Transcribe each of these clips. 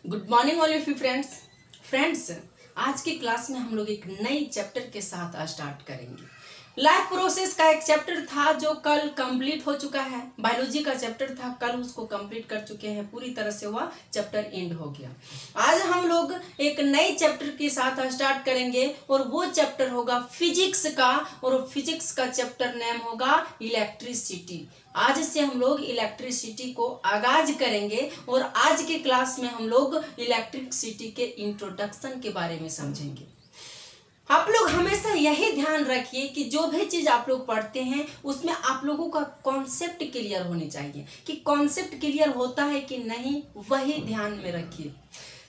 Good morning all of you friends. आज की class में हम लोग एक नई चैप्टर के साथ स्टार्ट करेंगे। लाइफ प्रोसेस का एक चैप्टर था जो कल कंप्लीट हो चुका है। बायोलॉजी का चैप्टर था, कल उसको कंप्लीट कर चुके हैं, पूरी तरह से वह चैप्टर एंड हो गया। आज हम लोग एक नए चैप्टर के साथ स्टार्ट करेंगे और वो चैप्टर होगा फिजिक्स का, और फिजिक्स का चैप्टर नेम होगा इलेक्ट्रिसिटी। आज से हम लोग इलेक्ट्रिसिटी को आगाज करेंगे और आज के क्लास में हम लोग इलेक्ट्रिसिटी के इंट्रोडक्शन के बारे में समझेंगे। आप लोग हमेशा यही ध्यान रखिए कि जो भी चीज आप लोग पढ़ते हैं उसमें आप लोगों का कॉन्सेप्ट क्लियर होनी चाहिए कि कॉन्सेप्ट क्लियर होता है कि नहीं, वही ध्यान में रखिए।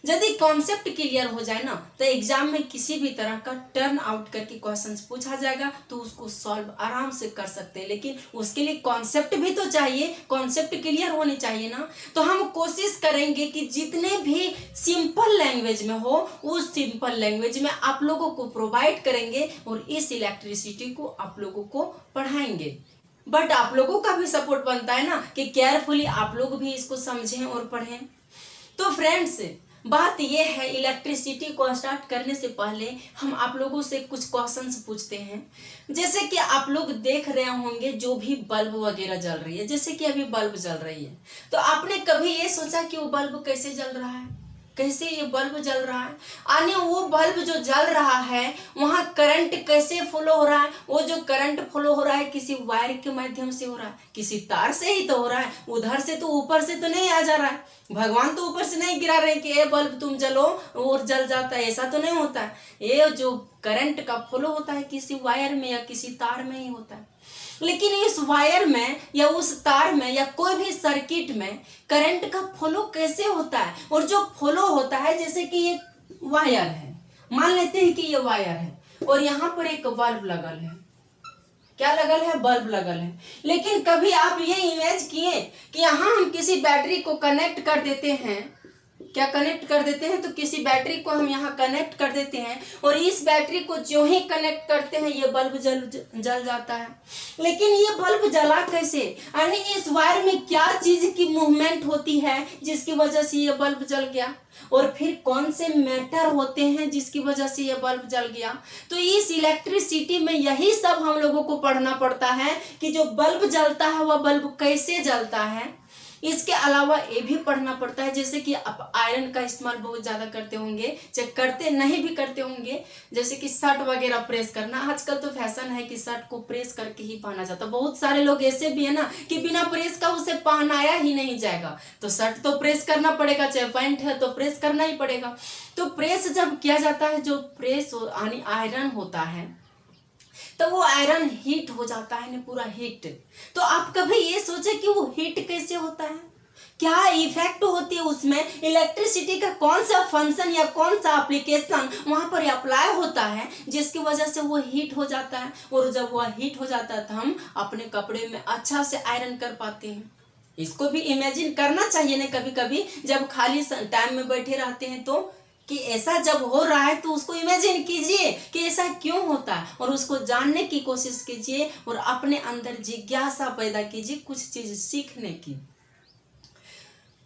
यदि कॉन्सेप्ट क्लियर हो जाए ना तो एग्जाम में किसी भी तरह का टर्न आउट करके क्वेश्चंस पूछा जाएगा तो उसको सॉल्व आराम से कर सकते हैं, लेकिन उसके लिए कॉन्सेप्ट भी तो चाहिए, कॉन्सेप्ट क्लियर होनी चाहिए ना। तो हम कोशिश करेंगे कि जितने भी सिंपल लैंग्वेज में हो उस सिंपल लैंग्वेज में आप लोगों को प्रोवाइड करेंगे और इस इलेक्ट्रिसिटी को आप लोगों को पढ़ाएंगे। बट आप लोगों का भी सपोर्ट बनता है ना कि केयरफुली आप लोग भी इसको समझें और पढ़ें। तो फ्रेंड्स, बात यह है, इलेक्ट्रिसिटी को स्टार्ट करने से पहले हम आप लोगों से कुछ क्वेश्चंस पूछते हैं। जैसे कि आप लोग देख रहे होंगे जो भी बल्ब वगैरह जल रही है, जैसे कि अभी बल्ब जल रही है, तो आपने कभी ये सोचा कि वो बल्ब कैसे जल रहा है, कैसे ये बल्ब जल रहा है, यानी वो बल्ब जो जल रहा है वहां करंट कैसे फ्लो हो रहा है। वो जो करंट फ्लो हो रहा है किसी वायर के माध्यम से हो रहा है, किसी तार से ही तो हो रहा है, उधर से तो ऊपर से तो नहीं आ जा रहा है। भगवान तो ऊपर से नहीं गिरा रहे कि ये बल्ब तुम जलो और जल जाता है, ऐसा तो नहीं होता है। ये जो करंट का फ्लो होता है किसी वायर में या किसी तार में ही होता है। लेकिन इस वायर में या उस तार में या कोई भी सर्किट में करंट का फ्लो कैसे होता है, और जो फ्लो होता है, जैसे कि ये वायर है, मान लेते हैं कि ये वायर है और यहाँ पर एक बल्ब लगल है। क्या लगल है? बल्ब लगल है। लेकिन कभी आप ये इमेज किए कि यहाँ हम किसी बैटरी को कनेक्ट कर देते हैं, क्या कनेक्ट कर देते हैं, तो किसी बैटरी को हम यहाँ कनेक्ट कर देते हैं और इस बैटरी को जो ही कनेक्ट करते हैं ये बल्ब जल जाता है। लेकिन ये बल्ब जला कैसे, यानी इस वायर में क्या चीज की मूवमेंट होती है जिसकी वजह से ये बल्ब जल गया, और फिर कौन से मैटर होते हैं जिसकी वजह से ये बल्ब जल गया। तो इस इलेक्ट्रिसिटी में यही सब हम लोगों को पढ़ना पड़ता है कि जो बल्ब जलता है वह बल्ब कैसे जलता है। इसके अलावा ये भी पढ़ना पड़ता है, जैसे कि आप आयरन का इस्तेमाल बहुत ज़्यादा करते होंगे, चाहे करते नहीं भी करते होंगे, जैसे कि शर्ट वगैरह प्रेस करना। आजकल तो फैशन है कि शर्ट को प्रेस करके ही पहना जाता है। बहुत सारे लोग ऐसे भी है ना कि बिना प्रेस का उसे पहनाया ही नहीं जाएगा, तो शर्ट तो प्रेस करना पड़ेगा, चाहे पैंट है तो प्रेस करना ही पड़ेगा। तो प्रेस जब किया जाता है, जो प्रेस यानी आयरन होता है, तो वो आयरन हीट हो जाता है ना, पूरा हीट। तो आप कभी ये सोचे कि वो हीट कैसे होता है, क्या इफेक्ट होती है उसमें, इलेक्ट्रिसिटी का कौन सा फंक्शन या कौन सा एप्लीकेशन वहां पर अप्लाई होता है जिसकी वजह से वो हीट हो जाता है। और जब वो हीट हो जाता है तो हम अपने कपड़े में अच्छा से आयरन कर पाते हैं। इसको भी इमेजिन करना चाहिए ना कभी कभी, जब खाली टाइम में बैठे रहते हैं तो, कि ऐसा जब हो रहा है तो उसको इमेजिन कीजिए कि ऐसा क्यों होता है और उसको जानने की कोशिश कीजिए और अपने अंदर जिज्ञासा पैदा कीजिए कुछ चीज सीखने की।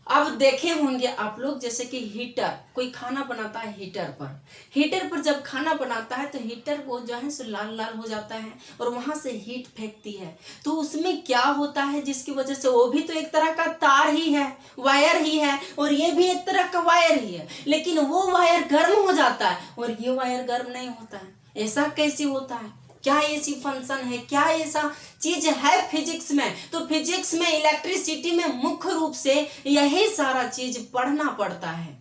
अब देखे होंगे आप लोग, जैसे कि हीटर, कोई खाना बनाता है हीटर पर जब खाना बनाता है तो हीटर को जो है सो लाल लाल हो जाता है और वहां से हीट फेंकती है। तो उसमें क्या होता है जिसकी वजह से, वो भी तो एक तरह का तार ही है, वायर ही है, और ये भी एक तरह का वायर ही है, लेकिन वो वायर गर्म हो जाता है और ये वायर गर्म नहीं होता है। ऐसा कैसे होता है, क्या ऐसी फंक्शन है, क्या ऐसा चीज है फिजिक्स में। तो फिजिक्स में इलेक्ट्रिसिटी में मुख्य रूप से यही सारा चीज पढ़ना पड़ता है।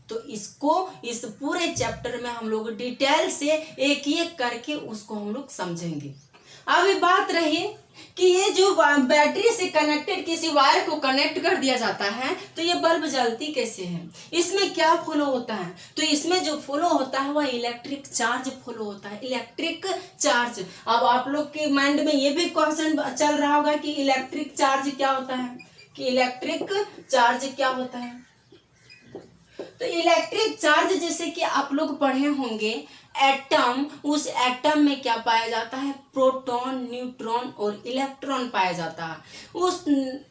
तो इसको इस पूरे चैप्टर में हम लोग डिटेल से एक एक करके उसको हम लोग समझेंगे। अभी बात रही कि ये जो बैटरी से कनेक्टेड किसी वायर को कनेक्ट कर दिया जाता है तो ये बल्ब जलती कैसे है, इसमें क्या फ्लो होता है। तो इसमें जो फ्लो होता है वह इलेक्ट्रिक चार्ज फ्लो होता है, इलेक्ट्रिक चार्ज। अब आप लोग के माइंड में ये भी क्वेश्चन चल रहा होगा कि इलेक्ट्रिक चार्ज क्या होता है, कि इलेक्ट्रिक चार्ज क्या होता है। तो इलेक्ट्रिक चार्ज जैसे कि आप लोग पढ़े होंगे एटम, उस एटम में क्या पाया जाता है, प्रोटॉन, न्यूट्रॉन और इलेक्ट्रॉन पाया जाता है। उस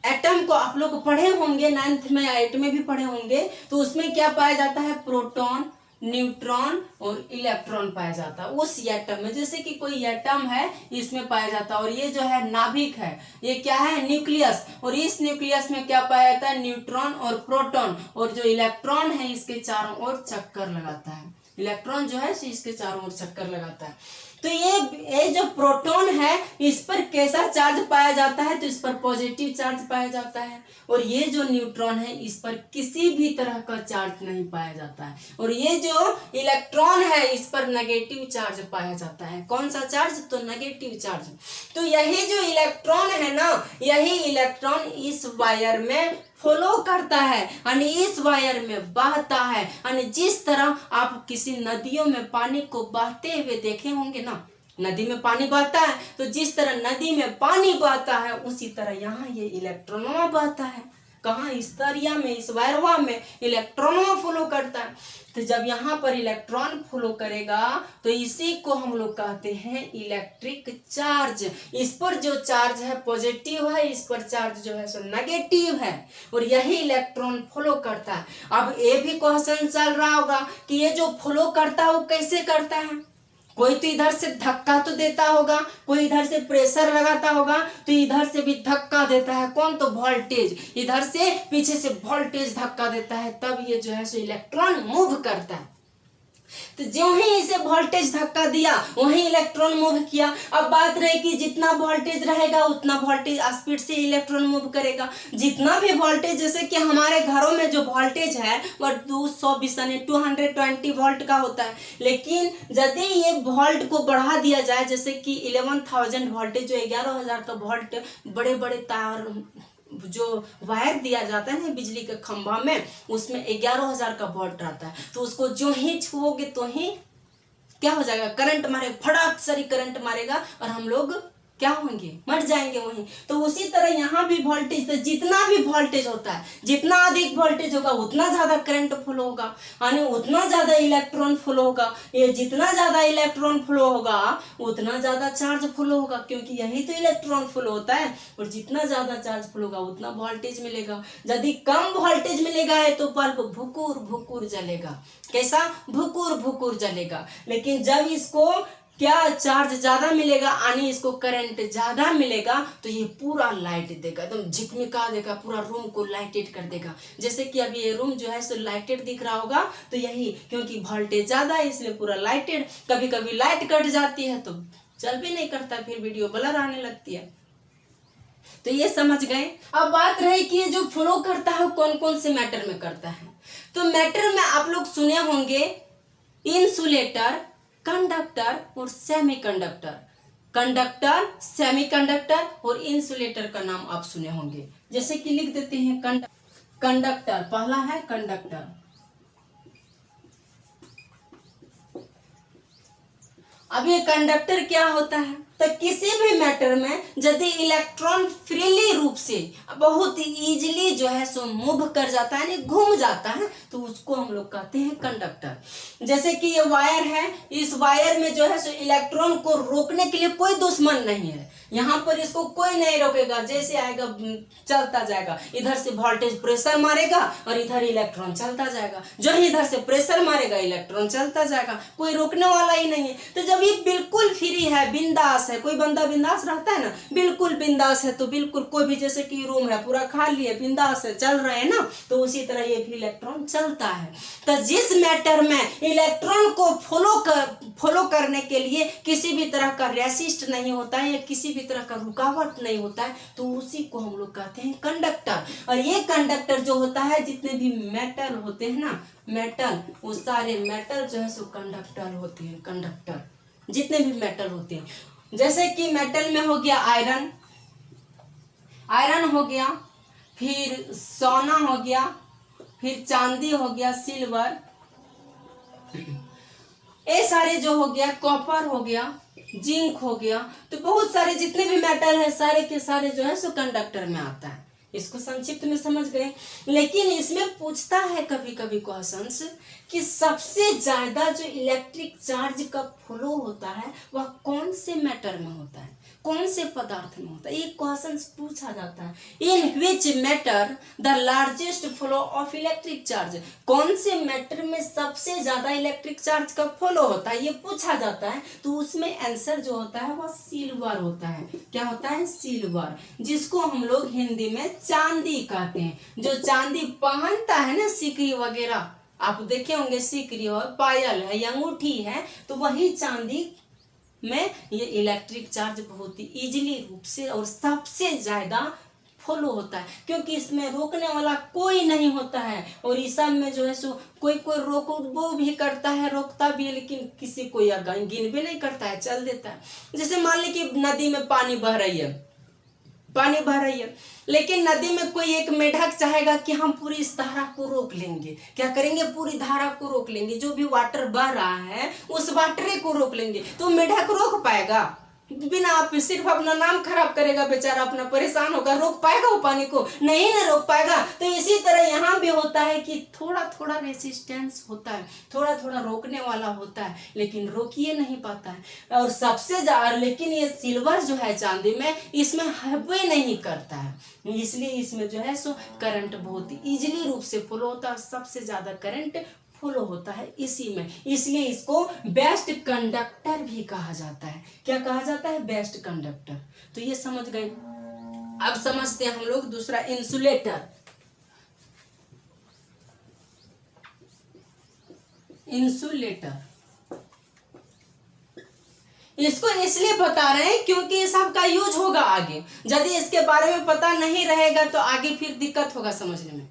एटम को आप लोग पढ़े होंगे 9th में या 8th में भी पढ़े होंगे, तो उसमें क्या पाया जाता है, प्रोटॉन, न्यूट्रॉन और इलेक्ट्रॉन पाया जाता है उस एटम में। जैसे कि कोई एटम है इसमें पाया जाता है, और ये जो है नाभिक है, ये क्या है, न्यूक्लियस, और इस न्यूक्लियस में क्या पाया जाता है, न्यूट्रॉन और प्रोटॉन, और जो इलेक्ट्रॉन है इसके चारों ओर चक्कर लगाता है। इलेक्ट्रॉन जो है इसके चारों ओर चक्कर लगाता है। तो ये जो प्रोटॉन है इस पर कैसा चार्ज पाया जाता है, तो इस पर पॉजिटिव चार्ज पाया जाता है, और ये जो न्यूट्रॉन है इस पर किसी भी तरह का चार्ज नहीं पाया जाता है, और ये जो इलेक्ट्रॉन है इस पर नेगेटिव चार्ज पाया जाता है। कौन सा चार्ज, तो नेगेटिव चार्ज। तो यही जो इलेक्ट्रॉन है ना, यही इलेक्ट्रॉन इस वायर में फ्लो करता है, यानी इस वायर में बहता है, यानी जिस तरह आप किसी नदियों में पानी को बहते हुए देखे होंगे ना, नदी में पानी बहता है, तो जिस तरह नदी में पानी बहता है उसी तरह यहाँ ये इलेक्ट्रॉनों बहता है। कहाँ, इस दरिया में, इस वायरवा में इलेक्ट्रॉनों फ्लो करता है। तो जब यहाँ पर इलेक्ट्रॉन फ्लो करेगा तो इसी को हम लोग कहते हैं इलेक्ट्रिक चार्ज। इस पर जो चार्ज है पॉजिटिव है, इस पर चार्ज जो है सो नेगेटिव है, और यही इलेक्ट्रॉन फ्लो करता है। अब ये भी क्वेश्चन चल रहा होगा कि ये जो फ्लो करता है वो कैसे करता है। कोई तो इधर से धक्का तो देता होगा, कोई इधर से प्रेशर लगाता होगा, तो इधर से भी धक्का देता है कौन, तो वोल्टेज, इधर से पीछे से वोल्टेज धक्का देता है, तब ये जो है सो इलेक्ट्रॉन मूव करता है। तो जो ही इसे वोल्टेज धक्का दिया वही इलेक्ट्रॉन मूव किया। अब बात रही कि जितना वोल्टेज रहेगा उतना वोल्टेज स्पीड से इलेक्ट्रॉन मूव करेगा। जितना भी वोल्टेज, जैसे कि हमारे घरों में जो वोल्टेज है वह 220 वोल्ट का होता है, लेकिन यदि ये वोल्ट को बढ़ा दिया जाए, जैसे कि 11,000 वोल्टेज, जो 11,000 का वोल्ट, बड़े बड़े तार जो वायर दिया जाता है ना बिजली के खंभा में, उसमें 11,000 का वोल्ट रहता है, तो उसको जो ही छुओगे तो ही क्या हो जाएगा, करंट मारेगा, फटाक से करंट मारेगा और हम लोग क्या होंगे, मर जाएंगे वहीं। तो उसी तरह यहाँ भी वोल्टेज, तो जितना भी वोल्टेज होता है, जितना अधिक वोल्टेज होगा उतना ज्यादा करंट फ्लो होगा, यानी उतना ज्यादा इलेक्ट्रॉन फ्लो होगा। ये जितना ज्यादा इलेक्ट्रॉन फ्लो होगा उतना ज्यादा चार्ज फ्लो होगा, क्योंकि यही तो इलेक्ट्रॉन फ्लो होता है। और जितना ज्यादा चार्ज फ्लो होगा उतना वोल्टेज मिलेगा। यदि कम वोल्टेज मिलेगा तो बल्ब भुकुर भुकुर जलेगा। कैसा, भुकुर भुकुर जलेगा। लेकिन जब इसको क्या चार्ज ज्यादा मिलेगा, यानी इसको करंट ज्यादा मिलेगा, तो ये पूरा लाइट देगा, एकदम झिकमिका देगा, पूरा रूम को लाइटेड कर देगा। जैसे कि अभी ये रूम जो है सो लाइटेड दिख रहा होगा, तो यही क्योंकि वोल्टेज ज्यादा है इसलिए पूरा लाइटेड। कभी कभी लाइट कट जाती है तो चल भी नहीं करता, फिर वीडियो ब्लर आने लगती है। तो ये समझ गए। अब बात रही कि ये जो फ्लो करता है कौन कौन से मैटर में करता है। तो मैटर में आप लोग सुने होंगे इंसुलेटर, कंडक्टर और सेमीकंडक्टर। कंडक्टर, सेमीकंडक्टर और इंसुलेटर का नाम आप सुने होंगे। जैसे कि लिख देते हैं कंडक्टर, पहला है कंडक्टर। अब ये कंडक्टर क्या होता है, तो किसी भी मैटर में यदि इलेक्ट्रॉन फ्रीली रूप से बहुत इजीली जो है सो मूव कर जाता है, यानी घूम जाता है, तो उसको हम लोग कहते हैं कंडक्टर। जैसे कि ये वायर है, इस वायर में जो है सो इलेक्ट्रॉन को रोकने के लिए कोई दुश्मन नहीं है, यहाँ पर इसको कोई नहीं रोकेगा, जैसे आएगा चलता जाएगा। इधर से वोल्टेज प्रेशर मारेगा और इधर इलेक्ट्रॉन चलता जाएगा, जो ही इधर से प्रेशर मारेगा इलेक्ट्रॉन चलता जाएगा, कोई रोकने वाला ही नहीं है। तो जब ये बिल्कुल फ्री है, बिंदास है, कोई बंदा बिंदास रहता है ना, बिल्कुल बिंदास है, तो बिल्कुल कोई भी, जैसे कि रूम है पूरा खाली है, बिंदास है, चल रहे हैं ना, तो उसी तरह ये भी इलेक्ट्रॉन चलता है। तो जिस मैटर में इलेक्ट्रॉन को फॉलो करने के लिए किसी भी तरह का रेसिस्ट नहीं होता है या किसी भी तरह का रुकावट नहीं होता है, तो उसी को हम लोग कहते हैं कंडक्टर। और ये कंडक्टर जो होता है, जितने भी मेटल होते हैं ना, मेटल, वो सारे मेटल जो है सो कंडक्टर होते हैं। कंडक्टर जितने भी मेटल होते हैं, जैसे कि मेटल में हो गया आयरन, आयरन हो गया, फिर सोना हो गया, फिर चांदी हो गया, सिल्वर, ये सारे जो हो गया, कॉपर हो गया, जिंक हो गया। तो बहुत सारे जितने भी मेटल है सारे के सारे जो है सो कंडक्टर में आता है। इसको संक्षिप्त में समझ गए। लेकिन इसमें पूछता है कभी कभी क्वेश्चंस कि सबसे ज्यादा जो इलेक्ट्रिक चार्ज का फ्लो होता है वह कौन से मैटर में होता है, कौन से पदार्थ में होता है, ये क्वेश्चन पूछा जाता है। In which matter the largest flow of electric charge, कौन से मैटर में सबसे ज्यादा इलेक्ट्रिक चार्ज का फ्लो होता है, ये पूछा जाता है। तो उसमें आंसर जो होता है वह सिल्वर होता है। क्या होता है? सिल्वर, जिसको हम लोग हिंदी में चांदी कहते हैं। जो चांदी पहनता है ना, सिकरी वगैरह आप देखे होंगे, सिकरी और पायल है या अंगूठी है, तो वही चांदी में ये इलेक्ट्रिक चार्ज बहुत ही इजीली रूप से और सबसे ज्यादा फॉलो होता है, क्योंकि इसमें रोकने वाला कोई नहीं होता है। और इस सब में जो है सो कोई कोई रोक वो भी करता है, रोकता भी है, लेकिन किसी को या गिन भी नहीं करता है, चल देता है। जैसे मान ली कि नदी में पानी बह रही है, लेकिन नदी में कोई एक मेढक चाहेगा कि हम पूरी इस धारा को रोक लेंगे। क्या करेंगे? पूरी धारा को रोक लेंगे, जो भी वाटर बह रहा है उस वाटर को रोक लेंगे। तो मेढक रोक पाएगा? बिना, आप सिर्फ अपना नाम खराब करेगा बेचारा, अपना परेशान होगा। रोक पाएगा वो पानी को? नहीं ना रोक पाएगा। तो इसी तरह यहाँ भी होता है कि थोड़ा थोड़ा रेसिस्टेंस होता है, थोड़ा थोड़ा रोकने वाला होता है, लेकिन रोकिए नहीं पाता है। और सबसे ज्यादा, लेकिन ये सिल्वर जो है चांदी में, इसमें हवे नहीं करता है, इसलिए इसमें जो है सो करंट बहुत ही इजीली रूप से फ्लो होता है। सबसे ज्यादा करंट फ्लो होता है इसी में, इसलिए इसको बेस्ट कंडक्टर भी कहा जाता है। क्या कहा जाता है? Best conductor. तो ये समझ गए। अब समझते हैं हम लोग दूसरा, इंसुलेटर। इसको इसलिए बता रहे हैं क्योंकि ये सब का यूज होगा आगे। यदि इसके बारे में पता नहीं रहेगा तो आगे फिर दिक्कत होगा समझने में।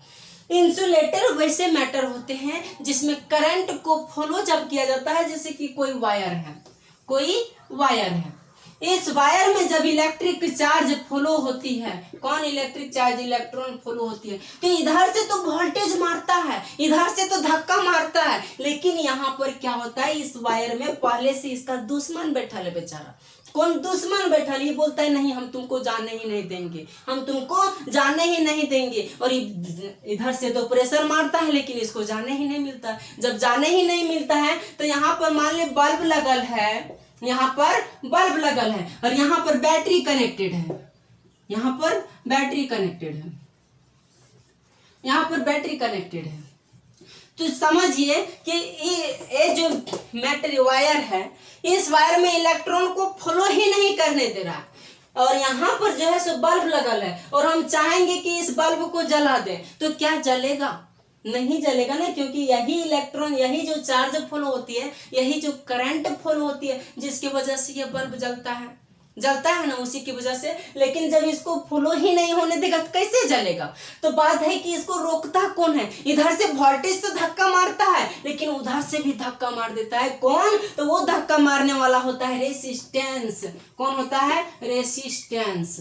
इंसुलेटर वैसे मैटर होते हैं जिसमें करंट को फॉलो जब किया जाता है, जैसे कि कोई वायर है, इस वायर में जब इलेक्ट्रिक चार्ज फ्लो होती है, कौन इलेक्ट्रिक चार्ज? इलेक्ट्रॉन फ्लो होती है, तो इधर से तो वोल्टेज मारता है, इधर से तो धक्का मारता है, लेकिन यहाँ पर क्या होता है, इस वायर में पहले से इसका दुश्मन बैठा है बेचारा। कौन दुश्मन बैठा? ये बोलता है नहीं, हम तुमको जाने ही नहीं देंगे, और इधर से तो प्रेशर मारता है, लेकिन इसको जाने ही नहीं मिलता। जब जाने ही नहीं मिलता है तो यहाँ पर मान ली बल्ब लगल है, और यहाँ पर बैटरी कनेक्टेड है, तो समझिए कि ये जो मैटर वायर है, इस वायर में इलेक्ट्रॉन को फ्लो ही नहीं करने दे रहा है, और यहाँ पर जो है सो बल्ब लगल है, और हम चाहेंगे कि इस बल्ब को जला दें, तो क्या जलेगा? नहीं जलेगा ना, क्योंकि यही इलेक्ट्रॉन, यही जो चार्ज फ्लो होती है, यही जो करंट फ्लो होती है, जिसकी वजह से ये बल्ब जलता है ना, उसी की वजह से। लेकिन जब इसको फ्लो ही नहीं होने देगा तो कैसे जलेगा? तो बात है कि इसको रोकता कौन है? इधर से वोल्टेज तो धक्का मारता है, लेकिन उधर से भी धक्का मार देता है। कौन? तो वो धक्का मारने वाला होता है रेसिस्टेंस। कौन होता है? रेसिस्टेंस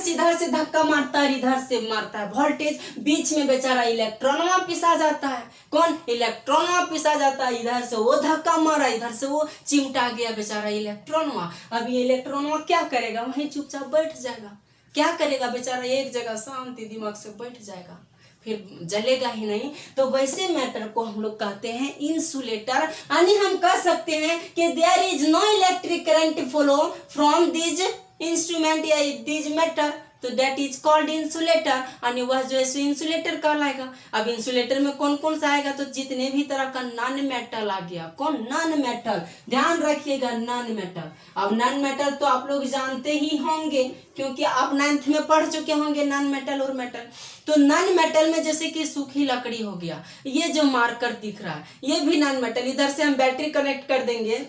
इधर से धक्का मारता है, इधर से मारता है वोल्टेज, बीच में बेचारा इलेक्ट्रॉनवा पिसा जाता है। कौन? इलेक्ट्रॉनवा पिसा जाता है, इधर से वो धक्का मारा, इधर से वो चिमटा गया बेचारा इलेक्ट्रॉनवा। अब ये इलेक्ट्रॉनवा क्या करेगा? वहीं चुपचाप बैठ जाएगा। क्या करेगा बेचारा? एक जगह शांति दिमाग से बैठ जाएगा, फिर जलेगा ही नहीं। तो वैसे मैटर को हम लोग कहते हैं इंसुलेटर। यानी हम कह सकते हैं कि there is no electric current flow from this instrument या दिस मैटर, तो दैट इज कॉल्ड इंसुलेटर, यानी वह जो है इंसुलेटर कहलाएगा। अब इंसुलेटर में कौन कौन सा आएगा? तो जितने भी तरह का नॉन मेटल आ गया। कौन? Non metal. ध्यान रखिएगा, नॉन मेटल। अब नॉन मेटल तो आप लोग जानते ही होंगे, क्योंकि आप 9th में पढ़ चुके होंगे नॉन मेटल और मेटल। तो नॉन मेटल में जैसे कि सूखी लकड़ी हो गया, ये जो मार्कर दिख रहा है ये भी नॉन मेटल। इधर से हम बैटरी कनेक्ट कर देंगे,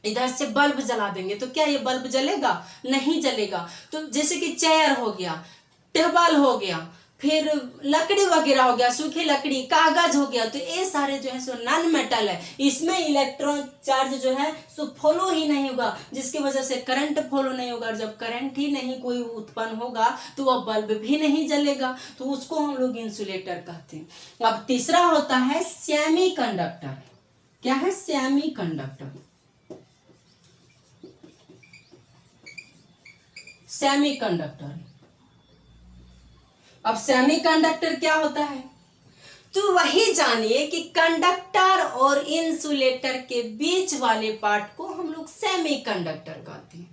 इधर से बल्ब जला देंगे, तो क्या ये बल्ब जलेगा? नहीं जलेगा। तो जैसे कि चेयर हो गया, टेबल हो गया, फिर लकड़ी वगैरह हो गया, सूखी लकड़ी, कागज हो गया, तो ये सारे जो है सो नॉन मेटल है। इसमें इलेक्ट्रॉन चार्ज जो है सो फॉलो ही नहीं होगा, जिसकी वजह से करंट फॉलो नहीं होगा। और जब करंट ही नहीं कोई उत्पन्न होगा तो वह बल्ब भी नहीं जलेगा, तो उसको हम लोग इंसुलेटर कहते हैं। अब तीसरा होता है सेमी कंडक्टर। क्या है? Semi conductor. सेमीकंडक्टर। अब सेमीकंडक्टर क्या होता है तो वही जानिए कि कंडक्टर और इंसुलेटर के बीच वाले पार्ट को हम लोग सेमीकंडक्टर कहते हैं।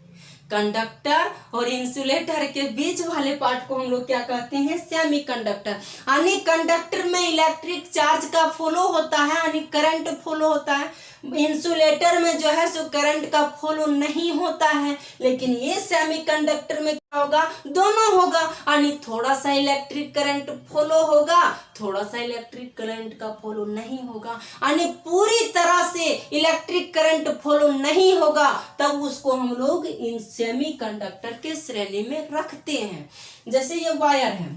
कंडक्टर और इंसुलेटर के बीच वाले पार्ट को हम लोग क्या कहते हैं, सेमीकंडक्टर। यानी कंडक्टर में इलेक्ट्रिक चार्ज का फ्लो होता है, यानी करंट फ्लो होता है। इंसुलेटर में जो है सो करंट का फ्लो नहीं होता है, लेकिन ये सेमीकंडक्टर में क्या होगा, दोनों होगा। यानी थोड़ा सा इलेक्ट्रिक करंट फ्लो होगा, थोड़ा सा इलेक्ट्रिक करंट का फ्लो नहीं होगा। यानी पूरी तरह से इलेक्ट्रिक करंट फ्लो नहीं होगा, तब उसको हम लोग इन सेमीकंडक्टर के श्रेणी में रखते हैं। जैसे ये वायर है,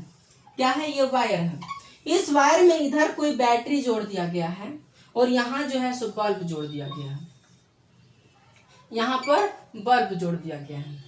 क्या है, ये वायर है। इस वायर में इधर कोई बैटरी जोड़ दिया गया है और यहाँ जो है सो बल्ब जोड़ दिया गया है, यहाँ पर बल्ब जोड़ दिया गया है।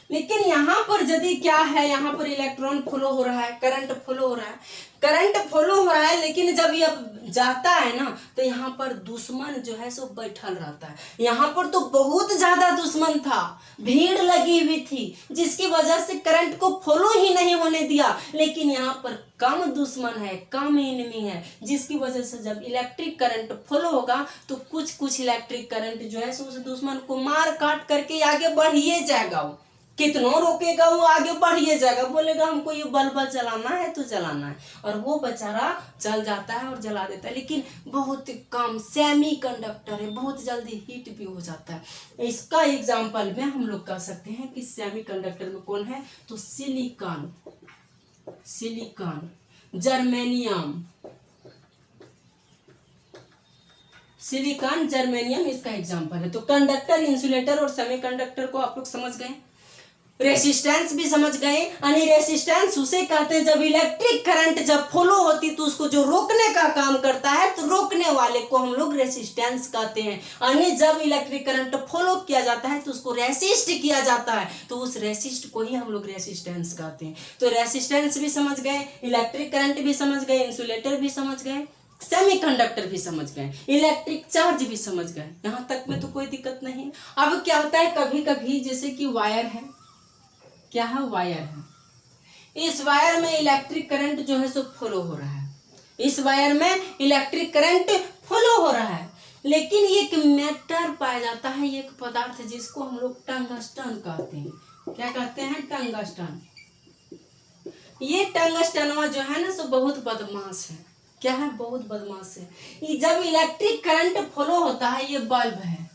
लेकिन यहाँ पर यदि क्या है, यहाँ पर इलेक्ट्रॉन फ्लो हो रहा है, करंट फ्लो हो रहा है, करंट फ्लो हो रहा है, लेकिन जब ये जाता है ना तो यहाँ पर दुश्मन जो है सो बैठल रहता है। यहाँ पर तो बहुत ज्यादा दुश्मन था, भीड़ लगी हुई थी, जिसकी वजह से करंट को फ्लो ही नहीं होने दिया। लेकिन यहाँ पर कम दुश्मन है, कम एनिमी है, जिसकी वजह से जब इलेक्ट्रिक करंट फ्लो होगा तो कुछ इलेक्ट्रिक करंट जो है सो उस दुश्मन को मार काट करके आगे बढ़िए जाएगा। वो कितनों रोकेगा, वो आगे बढ़िए जाएगा, बोलेगा हमको ये बल्ब जलाना है तो जलाना है, और वो बेचारा जल जाता है और जला देता है। लेकिन बहुत कम सेमीकंडक्टर है, बहुत जल्दी हीट भी हो जाता है। इसका एग्जांपल में हम लोग कह सकते हैं कि सेमीकंडक्टर में कौन है, तो सिलिकॉन, जर्मेनियम, सिलिकॉन जर्मेनियम इसका एग्जांपल है। तो कंडक्टर, इंसुलेटर और सेमीकंडक्टर को आप लोग समझ गए। रेसिस्टेंस भी समझ गए। यानी रेसिस्टेंस उसे कहते हैं जब इलेक्ट्रिक करंट जब फ्लो होती तो उसको जो रोकने का काम करता है, तो रोकने वाले को हम लोग रेसिस्टेंस कहते हैं। यानी जब इलेक्ट्रिक करंट फ्लो किया जाता है तो उसको रेसिस्ट किया जाता है, तो उस रेसिस्ट को ही हम लोग रेसिस्टेंस कहते हैं। तो रेसिस्टेंस भी समझ गए, इलेक्ट्रिक करंट भी समझ गए, इंसुलेटर भी समझ गए, सेमीकंडक्टर भी समझ गए, इलेक्ट्रिक चार्ज भी समझ गए। यहाँ तक में तो कोई दिक्कत नहीं। अब क्या होता है, कभी कभी जैसे कि वायर है, क्या है, वायर है। इस वायर में इलेक्ट्रिक करंट जो है सो फ्लो हो रहा है, इस वायर में इलेक्ट्रिक करंट फ्लो हो रहा है, लेकिन एक मेटल पाया जाता है, एक पदार्थ जिसको हम लोग टंगस्टन कहते हैं। क्या कहते हैं, टंगस्टन। ये टंगस्टनवा जो है ना सो बहुत बदमाश है। क्या है, बहुत बदमाश है। ये जब इलेक्ट्रिक करंट फ्लो होता है, ये बल्ब है,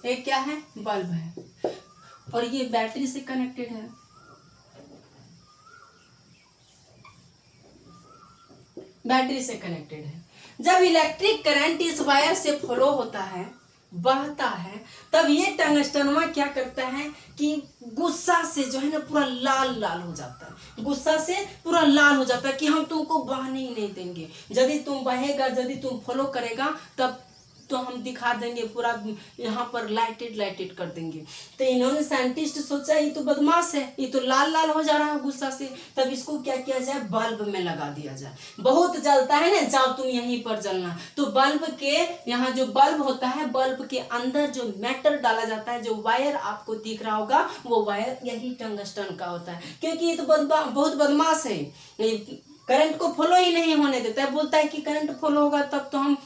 ये क्या है, बल्ब है, और ये बैटरी से कनेक्टेड है। बैटरी से कनेक्टेड है। जब इलेक्ट्रिक करंट इस वायर से फ्लो होता है, बहता है, तब ये टंगस्टनवा क्या करता है कि गुस्सा से जो है ना पूरा लाल लाल हो जाता है, गुस्सा से पूरा लाल हो जाता है कि हम तुमको बहने ही नहीं देंगे। यदि तुम बहेगा, यदि तुम फॉलो करेगा, तब तो हम दिखा देंगे, पूरा यहाँ पर लाइटेड कर देंगे। तो इन्होंने साइंटिस्ट सोचा ये तो बदमाश है, ये तो लाल लाल हो जा रहा है गुस्सा से, तब इसको क्या किया जाए, बल्ब में लगा दिया जाए। बहुत जलता है ना, जाओ तुम यहीं पर जलना। तो बल्ब के यहाँ जो बल्ब होता है, बल्ब के अंदर जो मेटल डाला जाता है, जो वायर आपको दिख रहा होगा, वो वायर यही टंगस्टन का होता है। क्योंकि ये तो बहुत बदमाश है, करंट को फॉलो ही नहीं होने देता है। बोलता है कि करंट फॉलो होगा तब तो हम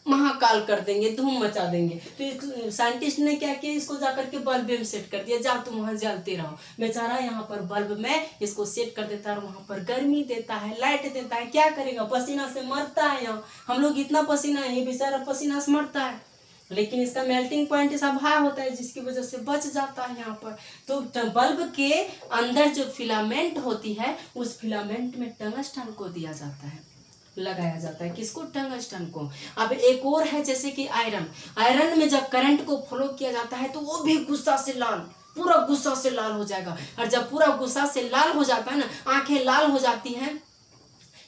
महाकाल कर देंगे, धूम मचा देंगे। तो साइंटिस्ट ने क्या किया, इसको जाकर के बल्ब में सेट कर दिया, जा तुम वहां जलते रहो। बेचारा यहाँ पर बल्ब में इसको सेट कर देता है और वहां पर गर्मी देता है, लाइट देता है। क्या करेगा, पसीना से मरता है। यहाँ हम लोग इतना पसीना है, ये बेचारा पसीना से मरता है, लेकिन इसका मेल्टिंग पॉइंट सब हाई होता है, जिसकी वजह से बच जाता है यहाँ पर। तो बल्ब के अंदर जो फिलामेंट होती है, उस फिलामेंट में टंगस्टन को दिया जाता है, लगाया जाता है। किसको, टंगस्टन को। अब एक और है जैसे कि आयरन। आयरन में जब करंट को फ्लो किया जाता है तो वो भी गुस्सा से लाल, पूरा गुस्सा से लाल हो जाएगा। और जब पूरा गुस्सा से लाल हो जाता है ना, आंखें लाल हो जाती हैं,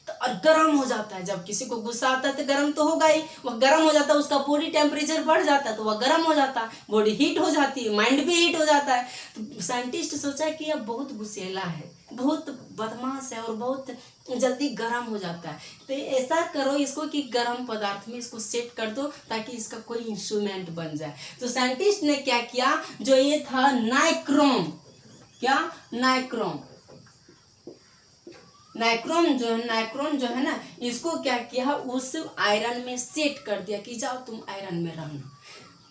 तो और गर्म हो जाता है। जब किसी को गुस्सा आता है तो गर्म तो होगा ही, वह गर्म हो जाता है, उसका बॉडी टेम्परेचर बढ़ जाता है तो वह गर्म हो जाता है, बॉडी हीट हो जाती है, माइंड भी हीट हो जाता है। तो साइंटिस्ट सोचा कि यह बहुत गुस्सेला है, बहुत बदमाश है और बहुत जल्दी गर्म हो जाता है। तो ऐसा करो इसको कि गर्म पदार्थ में इसको सेट कर दो ताकि इसका कोई इंस्ट्रूमेंट बन जाए। तो साइंटिस्ट ने क्या किया, जो ये था नाइक्रोम, क्या, नाइक्रोम। नाइक्रोन जो है ना, इसको क्या किया, उस आयरन में सेट कर दिया कि जाओ तुम आयरन में रहना,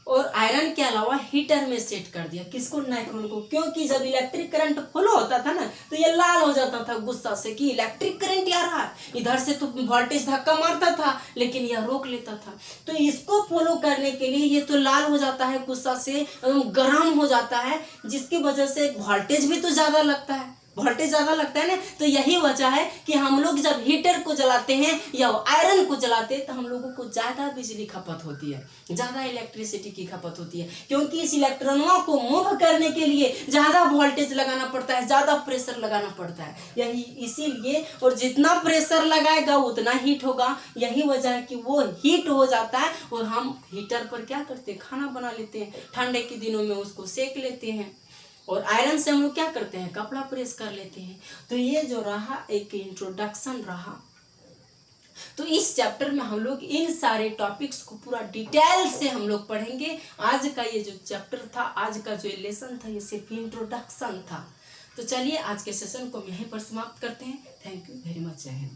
और आयरन के अलावा हीटर में सेट कर दिया। किसको, नाइक्रोन को। क्योंकि जब इलेक्ट्रिक करंट फ्लो होता था ना, तो ये लाल हो जाता था गुस्सा से कि इलेक्ट्रिक करंट आ रहा है, इधर से तो वोल्टेज धक्का मारता था लेकिन यह रोक लेता था। तो इसको फॉलो करने के लिए ये तो लाल हो जाता है गुस्सा से, गर्म हो जाता है, जिसकी वजह से वोल्टेज भी तो ज्यादा लगता है, वोल्टेज ज्यादा लगता है ना। तो यही वजह है कि हम लोग जब हीटर को जलाते हैं या आयरन को जलाते हैं तो हम लोगों को ज्यादा बिजली खपत होती है, ज्यादा इलेक्ट्रिसिटी की खपत होती है, क्योंकि इस इलेक्ट्रॉनों को मूव करने के लिए ज्यादा वोल्टेज लगाना पड़ता है, ज्यादा प्रेशर लगाना पड़ता है। यही इसीलिए, और जितना प्रेशर लगाएगा उतना हीट होगा। यही वजह है कि वो हीट हो जाता है, और हम हीटर पर क्या करते हैं, खाना बना लेते हैं, ठंडे के दिनों में उसको सेक लेते हैं, और आयरन से हम लोग क्या करते हैं, कपड़ा प्रेस कर लेते हैं। तो ये जो रहा एक इंट्रोडक्शन रहा। तो इस चैप्टर में हम लोग इन सारे टॉपिक्स को पूरा डिटेल से हम लोग पढ़ेंगे। आज का ये जो चैप्टर था, आज का जो लेसन था, ये सिर्फ इंट्रोडक्शन था। तो चलिए आज के सेशन को हम यहीं पर समाप्त करते हैं। Thank you very much. जय हिंद।